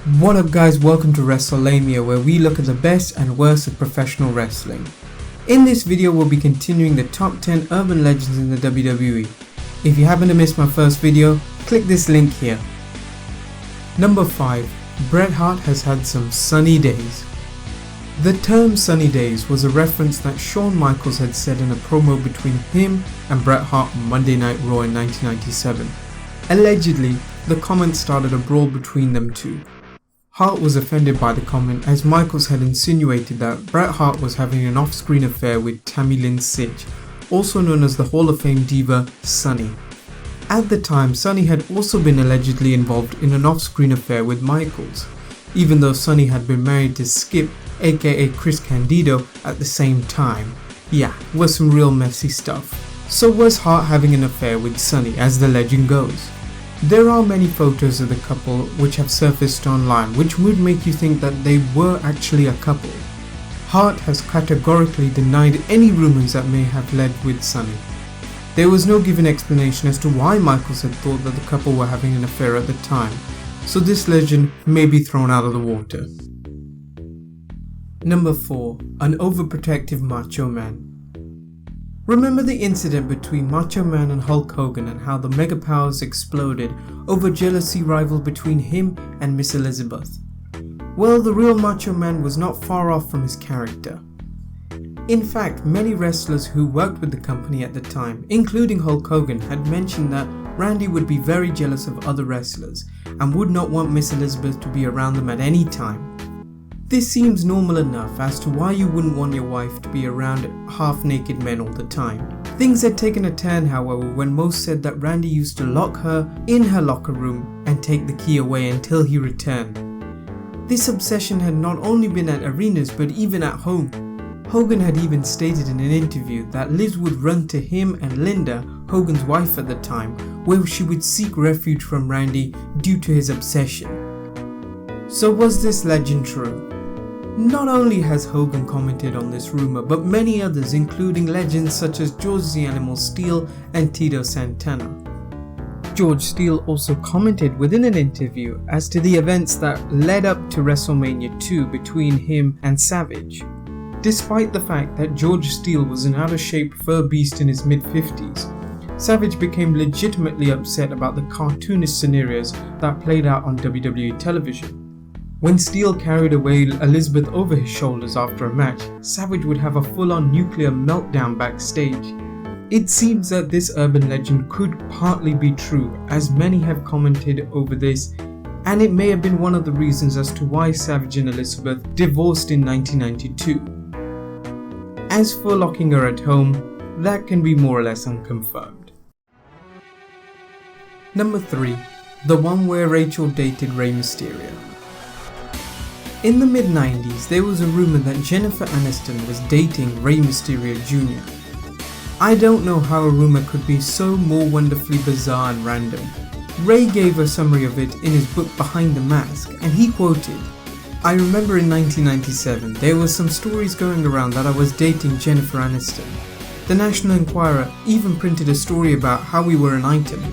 What up guys, welcome to WrestleMania, where we look at the best and worst of professional wrestling. In this video we'll be continuing the top 10 urban legends in the WWE. If you happen to miss my first video, click this link here. Number 5. Bret Hart has had some sunny days. The term sunny days was a reference that Shawn Michaels had said in a promo between him and Bret Hart on Monday Night Raw in 1997. Allegedly, the comment started a brawl between them two. Hart was offended by the comment as Michaels had insinuated that Bret Hart was having an off-screen affair with Tammy Lynn Sitch, also known as the Hall of Fame diva Sunny. At the time, Sunny had also been allegedly involved in an off-screen affair with Michaels, even though Sunny had been married to Skip, aka Chris Candido, at the same time. Yeah, was some real messy stuff. So was Hart having an affair with Sunny, as the legend goes? There are many photos of the couple which have surfaced online which would make you think that they were actually a couple. Hart has categorically denied any rumours that may have led with Sunny. There was no given explanation as to why Michaels had thought that the couple were having an affair at the time, so this legend may be thrown out of the water. Number 4. An overprotective Macho Man. Remember the incident between Macho Man and Hulk Hogan and how the Mega Powers exploded over jealousy rival between him and Miss Elizabeth? Well, the real Macho Man was not far off from his character. In fact, many wrestlers who worked with the company at the time, including Hulk Hogan, had mentioned that Randy would be very jealous of other wrestlers and would not want Miss Elizabeth to be around them at any time. This seems normal enough as to why you wouldn't want your wife to be around half-naked men all the time. Things had taken a turn, however, when most said that Randy used to lock her in her locker room and take the key away until he returned. This obsession had not only been at arenas but even at home. Hogan had even stated in an interview that Liz would run to him and Linda, Hogan's wife at the time, where she would seek refuge from Randy due to his obsession. So was this legend true? Not only has Hogan commented on this rumour, but many others, including legends such as George the Animal Steele and Tito Santana. George Steele also commented within an interview as to the events that led up to WrestleMania 2 between him and Savage. Despite the fact that George Steele was an out-of-shape fur beast in his mid-50s, Savage became legitimately upset about the cartoonish scenarios that played out on WWE television. When Steele carried away Elizabeth over his shoulders after a match, Savage would have a full-on nuclear meltdown backstage. It seems that this urban legend could partly be true, as many have commented over this, and it may have been one of the reasons as to why Savage and Elizabeth divorced in 1992. As for locking her at home, that can be more or less unconfirmed. Number 3. The one where Rachel dated Rey Mysterio. In the mid-90s, there was a rumour that Jennifer Aniston was dating Rey Mysterio Jr. I don't know how a rumour could be so more wonderfully bizarre and random. Ray gave a summary of it in his book Behind the Mask, and he quoted, "I remember in 1997 there were some stories going around that I was dating Jennifer Aniston. The National Enquirer even printed a story about how we were an item.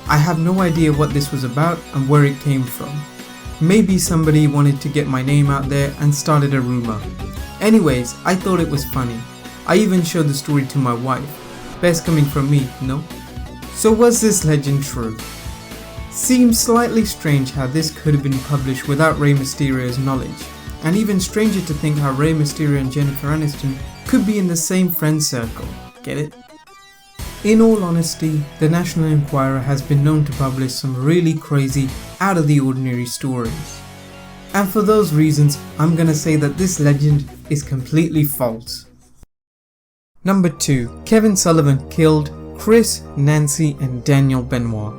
I have no idea what this was about and where it came from. Maybe somebody wanted to get my name out there and started a rumour. Anyways, I thought it was funny. I even showed the story to my wife. Best coming from me, no?" So was this legend true? Seems slightly strange how this could have been published without Rey Mysterio's knowledge, and even stranger to think how Rey Mysterio and Jennifer Aniston could be in the same friend circle. Get it? In all honesty, the National Enquirer has been known to publish some really crazy, out of the ordinary stories. And for those reasons, I'm gonna say that this legend is completely false. Number 2. Kevin Sullivan killed Chris, Nancy and Daniel Benoit.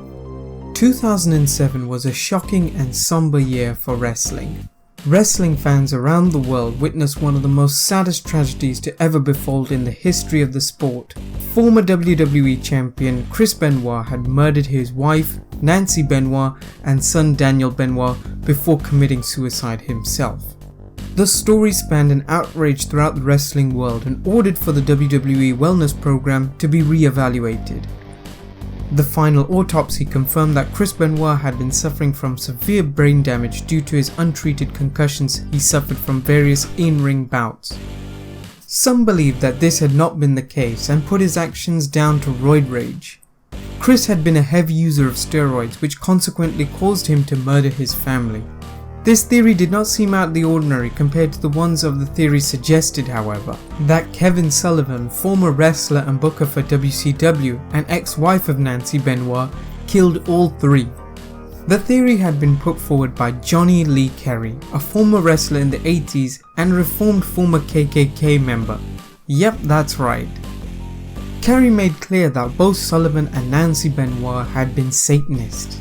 2007 was a shocking and somber year for wrestling. Wrestling fans around the world witnessed one of the most saddest tragedies to ever befall in the history of the sport. Former WWE champion Chris Benoit had murdered his wife, Nancy Benoit, and son Daniel Benoit before committing suicide himself. The story spanned an outrage throughout the wrestling world and ordered for the WWE wellness program to be re-evaluated. The final autopsy confirmed that Chris Benoit had been suffering from severe brain damage due to his untreated concussions he suffered from various in-ring bouts. Some believed that this had not been the case and put his actions down to roid rage. Chris had been a heavy user of steroids, which consequently caused him to murder his family. This theory did not seem out of the ordinary compared to the ones of the theory suggested, however, that Kevin Sullivan, former wrestler and booker for WCW and ex-wife of Nancy Benoit, killed all three. The theory had been put forward by Johnny Lee Carey, a former wrestler in the 80s and reformed former KKK member. Yep, that's right. Carey made clear that both Sullivan and Nancy Benoit had been Satanists.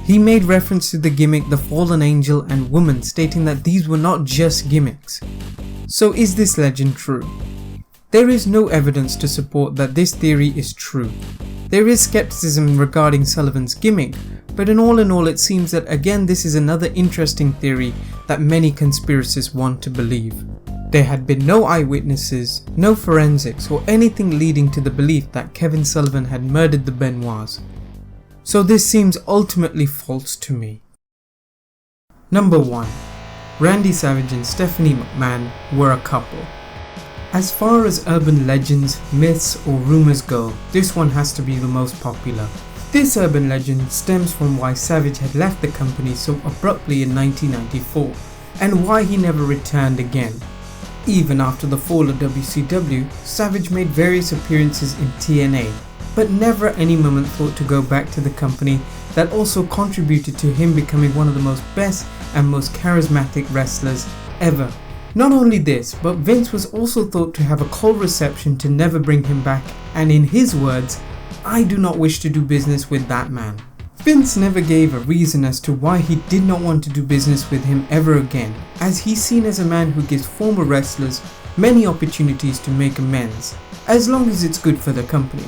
He made reference to the gimmick The Fallen Angel and Woman, stating that these were not just gimmicks. So is this legend true? There is no evidence to support that this theory is true. There is skepticism regarding Sullivan's gimmick, but in all it seems that again this is another interesting theory that many conspiracists want to believe. There had been no eyewitnesses, no forensics or anything leading to the belief that Kevin Sullivan had murdered the Benoits. So this seems ultimately false to me. Number 1. Randy Savage and Stephanie McMahon were a couple. As far as urban legends, myths or rumours go, this one has to be the most popular. This urban legend stems from why Savage had left the company so abruptly in 1994 and why he never returned again. Even after the fall of WCW, Savage made various appearances in TNA, but never at any moment thought to go back to the company that also contributed to him becoming one of the most best and most charismatic wrestlers ever. Not only this, but Vince was also thought to have a cold reception to never bring him back, and in his words, "I do not wish to do business with that man." Vince never gave a reason as to why he did not want to do business with him ever again, as he's seen as a man who gives former wrestlers many opportunities to make amends, as long as it's good for the company.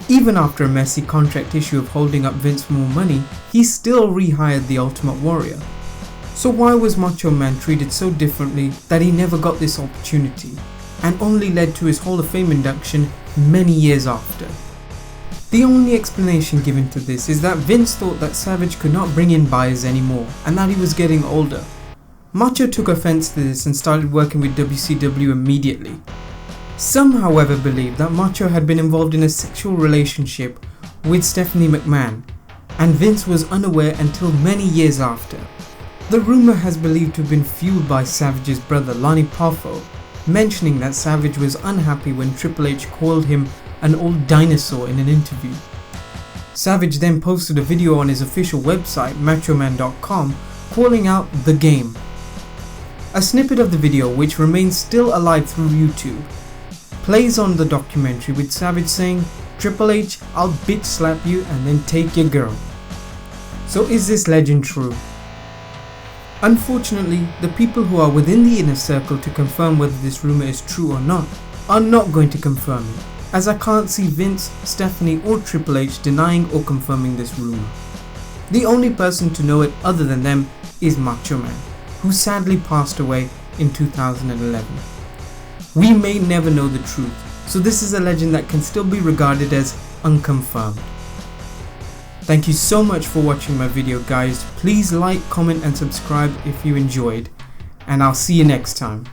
Even after a messy contract issue of holding up Vince for more money, he still rehired the Ultimate Warrior. So why was Macho Man treated so differently that he never got this opportunity, and only led to his Hall of Fame induction many years after? The only explanation given to this is that Vince thought that Savage could not bring in buyers anymore, and that he was getting older. Macho took offense to this and started working with WCW immediately. Some, however, believe that Macho had been involved in a sexual relationship with Stephanie McMahon, and Vince was unaware until many years after. The rumour has believed to have been fueled by Savage's brother Lonnie Poffo, mentioning that Savage was unhappy when Triple H called him an old dinosaur in an interview. Savage then posted a video on his official website, machoman.com, calling out "The Game." A snippet of the video, which remains still alive through YouTube, plays on the documentary with Savage saying, "Triple H, I'll bitch slap you and then take your girl." So is this legend true? Unfortunately, the people who are within the inner circle to confirm whether this rumour is true or not are not going to confirm it, as I can't see Vince, Stephanie or Triple H denying or confirming this rumour. The only person to know it other than them is Macho Man, who sadly passed away in 2011. We may never know the truth, so this is a legend that can still be regarded as unconfirmed. Thank you so much for watching my video, guys. Please like, comment and subscribe if you enjoyed, and I'll see you next time.